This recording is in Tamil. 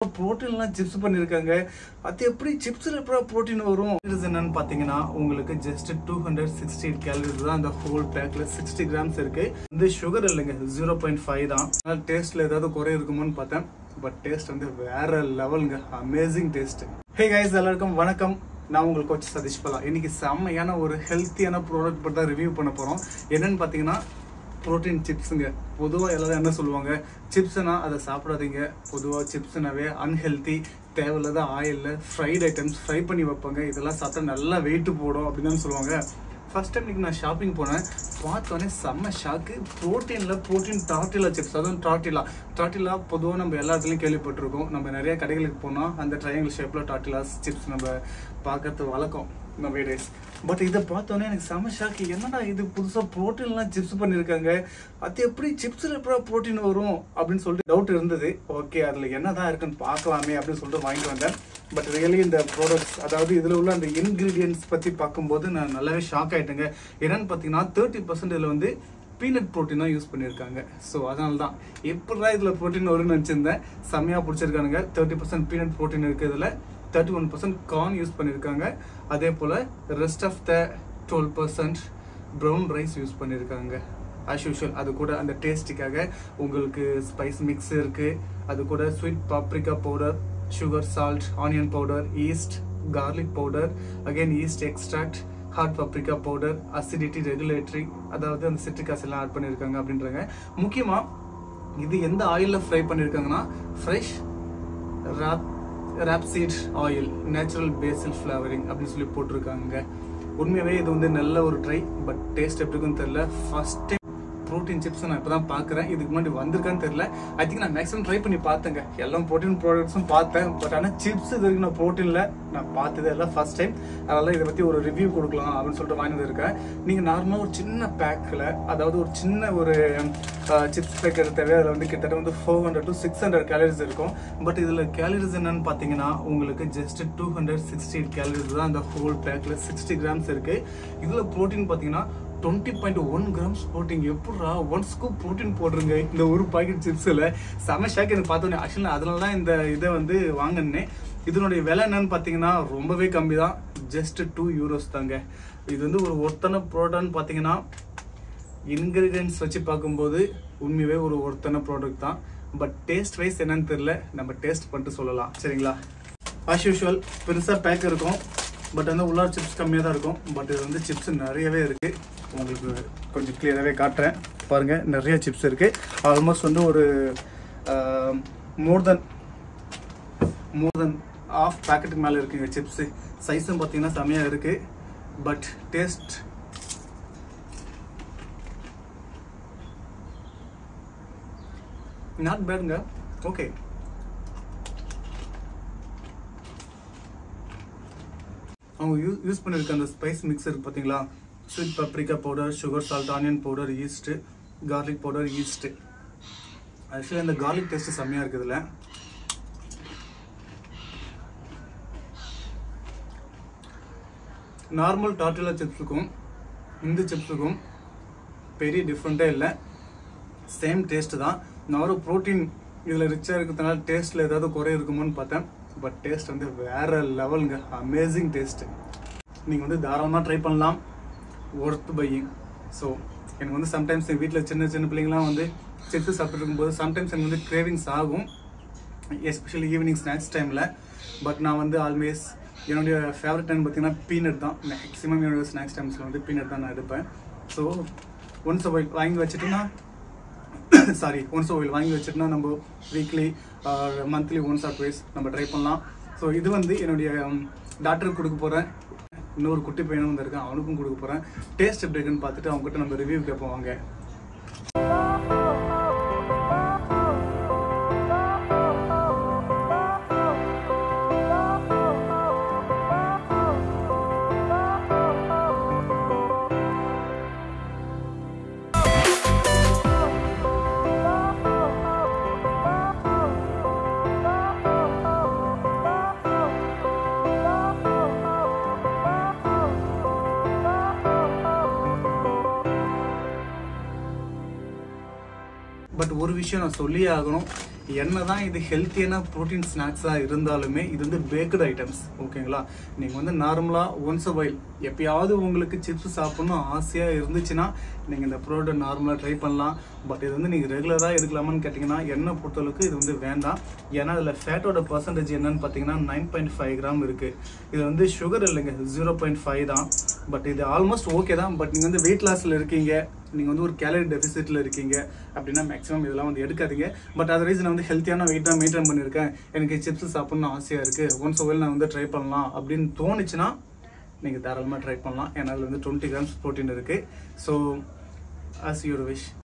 புரோட்டீன்லாம் சிப்ஸ் பண்ணிருக்காங்க. அது எப்படி சிப்ஸ்ல எப்போ புரோட்டீன் வரும்? இது என்னன்னு பாத்தீங்கன்னா உங்களுக்கு ஜஸ்ட் 260 கேலரிஸ் தான் அந்த ஹோல் பேக்ல 60 கிராம்ஸ் இருக்கு. இந்த சுகர் இல்லைங்க 0.5 தான். டேஸ்ட்ல ஏதாவது குறை இருக்குமோன்னு பார்த்தேன். பட் டேஸ்ட் வந்து வேற லெவலுங்க, அமேசிங் டேஸ்ட். ஹே கைஸ், எல்லாருக்கும் வணக்கம். நான் உங்களுக்கு கோச் சதீஷ் பலா. இன்னைக்கு செம்மையான ஒரு ஹெல்த்தியான ப்ராடக்ட் பற்றி தான் ரிவ்யூ பண்ண போறோம். என்னன்னு பாத்தீங்கன்னா புரோட்டீன் சிப்ஸுங்க. பொதுவாக எல்லாரும் என்ன சொல்லுவாங்க, சிப்ஸ்னா அதை சாப்பிடாதீங்க. பொதுவாக சிப்ஸ்னாவே அன்ஹெல்த்தி, தேவையில்லாத ஆயிலில் ஃப்ரைட் ஐட்டம்ஸ் ஃப்ரை பண்ணி வைப்பாங்க. இதெல்லாம் சாப்பிட்டா நல்லா வெயிட் போடும் அப்படின்னு சொல்லுவாங்க. ஃபர்ஸ்ட் டைம் இன்னைக்கு நான் ஷாப்பிங் போனேன். பார்த்தோன்னே செம்ம ஷாக்கு. புரோட்டீன் டார்டிலா சிப்ஸ், அதுவும் டார்டிலா பொதுவாக நம்ம எல்லா இடத்துலையும் கேள்விப்பட்டிருக்கோம். நம்ம நிறைய கடைகளுக்கு போனால் அந்த ட்ரையாங்கிள் ஷேப்பில் டார்டிலாஸ் சிப்ஸ் நம்ம பார்க்கறது வழக்கம் நம்ம டேஸ். பட் இதை பார்த்தோன்னே எனக்கு செம்ம ஷாக்கு. என்னடா இது புதுசாக புரோட்டீன்லாம் சிப்ஸ் பண்ணியிருக்காங்க, அது எப்படி சிப்ஸில் எப்போ புரோட்டீன் வரும் அப்படின்னு சொல்லிட்டு டவுட் இருந்தது. ஓகே, அதில் என்னதான் இருக்குன்னு பார்க்கலாமே அப்படின்னு சொல்லிட்டு வாங்கிட்டு வந்தேன். பட் ரியலி இந்த ப்ராடக்ட்ஸ், அதாவது இதில் உள்ள அந்த இன்கிரீடியன்ஸ் பற்றி பார்க்கும்போது நான் நல்லாவே ஷாக் ஆகிட்டேங்க. என்னன்னு பார்த்தீங்கன்னா 30% இதில் வந்து பீனட் ப்ரோட்டீனாக யூஸ் பண்ணியிருக்காங்க. ஸோ அதனால தான் எப்படிதான் இதில் ப்ரோட்டீன் வரும்னு நினச்சிருந்தேன். செம்மையாக பிடிச்சிருக்கானுங்க. 30% பீனட் ப்ரோட்டீன் இருக்குது. இதில் 31% கார்ன் யூஸ் பண்ணியிருக்காங்க. அதே போல் rest of the 12% brown rice use பண்ணியிருக்காங்க. ஆஸ் யூஷுவல் அது கூட அந்த டேஸ்ட்டுக்காக உங்களுக்கு ஸ்பைஸ் மிக்ஸ் இருக்குது. அது கூட sweet paprika powder, sugar, salt, onion powder, yeast, garlic powder, again yeast extract, hot paprika powder, acidity regulatory, அதாவது அந்த சிட்ரிக் ஆசிட் எல்லாம் ஆட் பண்ணியிருக்காங்க அப்படின்றாங்க. முக்கியமாக இது எந்த ஆயிலில் ஃப்ரை பண்ணியிருக்காங்கன்னா ஃப்ரெஷ் ராப்சீட் ஆயில், நேச்சுரல் பேசில் ஃப்ளேவரிங் அப்படின்னு சொல்லி போட்டிருக்காங்க. உண்மையாகவே இது வந்து நல்ல ஒரு ட்ரை. பட் டேஸ்ட் எப்படி இருக்குன்னு தெரியல. ஃபர்ஸ்ட் டைம் ப்ரோட்டீன் சிப்ஸ் நான் இப்போ தான் பார்க்குறேன். இதுக்கு முன்னாடி வந்திருக்கான்னு தெரியல. ஐ திங்க் நான் மேக்ஸிமம் ட்ரை பண்ணி பார்த்தேங்க. எல்லாம் ப்ரோட்டீன் ப்ராடக்ட்ஸும் பார்த்தேன். பட் ஆனால் சிப்ஸ் இது வரைக்கும் நான் ப்ரோட்டீனில் நான் பார்த்தது எல்லாம் ஃபர்ஸ்ட் டைம். அதெல்லாம் இதை பற்றி ஒரு ரிவ்யூ கொடுக்கலாம் அப்படின்னு சொல்லிட்டு வாங்கிட்டு இருக்கேன். நீங்கள் நார்மலாக ஒரு சின்ன பேக்கில், அதாவது ஒரு சின்ன ஒரு சிப்ஸ் பேக் எடுத்தவே அதில் வந்து கிட்டத்தட்ட வந்து 400 to 600 கேலரிஸ் இருக்கும். பட் இதில் கேலரிஸ் என்னன்னு பார்த்தீங்கன்னா உங்களுக்கு ஜஸ்ட் 260 கேலரிஸ் தான் அந்த ஹோல் பேக்கில் 60 கிராம்ஸ் இருக்குது. இதில் ப்ரோட்டீன் பார்த்தீங்கன்னா 20.1 கிராம்ஸ் ப்ரோட்டீன். எப்படா 1 ஸ்கூப் ப்ரோட்டீன் போடுறீங்க இந்த ஒரு பாக்கெட் சிப்ஸில்? செம ஷாக் எனக்கு பார்த்தோன்னே. ஆக்சுவலாக அதனால தான் இந்த இதை வந்து வாங்கினேன். இதனுடைய விலை என்னன்னு பார்த்தீங்கன்னா ரொம்பவே கம்மி தான். ஜஸ்ட் 2 euros தாங்க. இது வந்து ஒரு ஒருத்தன ப்ராடக்ட்னு பார்த்தீங்கன்னா இன்கிரீடியன்ஸ் வச்சு பார்க்கும்போது உண்மையாகவே ஒரு ஒருத்தன ப்ராடக்ட் தான். பட் டேஸ்ட் வைஸ் என்னன்னு தெரியல, நம்ம டேஸ்ட் பண்ணிட்டு சொல்லலாம். சரிங்களா? ஆஸ் யூஷுவல் பெருசாக பேக் இருக்கும். பட் வந்து உள்ளார சிப்ஸ் கம்மியாக தான் இருக்கும். பட் இது வந்து சிப்ஸ் நிறையவே இருக்குது. உங்களுக்கு கொஞ்சம் கிளியராகவே காட்டுறேன் பாருங்கள். நிறைய சிப்ஸ் இருக்குது. ஆல்மோஸ்ட் வந்து ஒரு மோர் தென் ½ பேக்கெட்டுக்கு மேலே இருக்குங்க சிப்ஸு. சைஸும் பார்த்தீங்கன்னா செம்மையாக இருக்குது. பட் டேஸ்ட் நாட் பேடுங்க. ஓகே, அவங்க யூஸ் பண்ணியிருக்க அந்த ஸ்பைஸ் மிக்ஸ் இருக்குது பார்த்தீங்களா? Sweet paprika powder, sugar, salt, onion powder, yeast, garlic powder, yeast. Actually அந்த கார்லிக் டேஸ்ட்டு செம்மையாக இருக்குது. இதில் நார்மல் டார்டிலா சிப்ஸுக்கும் இந்த சிப்ஸுக்கும் பெரிய டிஃப்ரெண்ட்டே இல்லை. சேம் டேஸ்ட்டு தான். நான் ஒரு ப்ரோட்டீன் இதில் ரிச்சாக இருக்கிறதுனால டேஸ்ட்டில் ஏதாவது குறை இருக்குமோன்னு பார்த்தேன். பட் டேஸ்ட் வந்து வேற லெவலுங்க, அமேசிங் டேஸ்ட். நீங்கள் வந்து தாராளமாக ட்ரை பண்ணலாம். Worth buying. ஸோ எனக்கு வந்து சம்டைம்ஸ் என் வீட்டில் சின்ன சின்ன பிள்ளைங்களாம் வந்து சிப்ஸ் சாப்பிட்டு இருக்கும்போது சம்டைம்ஸ் எனக்கு வந்து கிரேவிங்ஸ் ஆகும், எஸ்பெஷலி ஈவினிங் ஸ்நாக்ஸ் டைமில். பட் நான் வந்து ஆல்வேஸ் என்னுடைய ஃபேவரட் டைம் பார்த்தீங்கன்னா பீனட் தான். மேக்ஸிமம் என்னுடைய ஸ்நாக்ஸ் டைம்ஸில் வந்து பீனட் தான் நான் எடுப்பேன். ஸோ ஒன்ஸ் வாங்கி வச்சுட்டுன்னா வாங்கி வச்சுட்டுனா நம்ம weekly monthly once R twice நம்ம ட்ரை பண்ணலாம். ஸோ இது வந்து என்னுடைய டாக்டருக்கு கொடுக்க போகிறேன். இன்னொரு குட்டி பையனும் வந்திருக்கேன், அவனுக்கும் கொடுக்க போகிறேன். டேஸ்ட் எப்படி இருக்குன்னு பார்த்துட்டு அவங்ககிட்ட நம்ம ரிவ்யூ கேட்போம் வாங்க. பட் ஒரு விஷயம் நான் சொல்லியே ஆகணும். என்னதான் இது ஹெல்த்தியான ப்ரோட்டீன் ஸ்நாக்ஸாக இருந்தாலுமே இது வந்து பேக்கடு ஐட்டம்ஸ். ஓகேங்களா, நீங்கள் வந்து நார்மலாக ஒன்ஸ் அ வைல் எப்பயாவது உங்களுக்கு சிப்ஸ் சாப்பிட்ணும் ஆசையாக இருந்துச்சுன்னா நீங்கள் இந்த ப்ரோடக்ட்டை நார்மலாக ட்ரை பண்ணலாம். பட் இது வந்து நீங்கள் ரெகுலராக எடுக்கலாமான்னு கேட்டிங்கன்னா என்னை பொறுத்தளவுக்கு இது வந்து வேண்டாம். ஏன்னா அதில் ஃபேட்டோட பர்சன்டேஜ் என்னன்னு பார்த்தீங்கன்னா 9.5 கிராம் இருக்குது. இது வந்து சுகர் இல்லைங்க, 0.5 தான். பட் இது ஆல்மோஸ்ட் ஓகே தான். பட் நீங்கள் வந்து வெயிட் லாஸில் இருக்கீங்க, நீங்கள் வந்து ஒரு கேலரி டெபிசிட்டில் இருக்கீங்க அப்படின்னா மேக்ஸிமம் இதெல்லாம் வந்து எடுக்காதீங்க. பட் அதர்வைஸ் நான் வந்து ஹெல்த்தியான வெயிட் தான் மெயின்டைன் பண்ணியிருக்கேன், எனக்கு சிப்ஸ் சாப்பிட்ணும்னு ஆசையாக இருக்குது, ஒன்ஸ் ஒவ்வொரு நான் வந்து ட்ரை பண்ணலாம் அப்படின்னு தோணுச்சுன்னா நீங்கள் தாராளமாக ட்ரை பண்ணலாம். ஏன்னா அதில் வந்து 20 கிராம்ஸ் ப்ரோட்டீன் இருக்குது. So as your wish.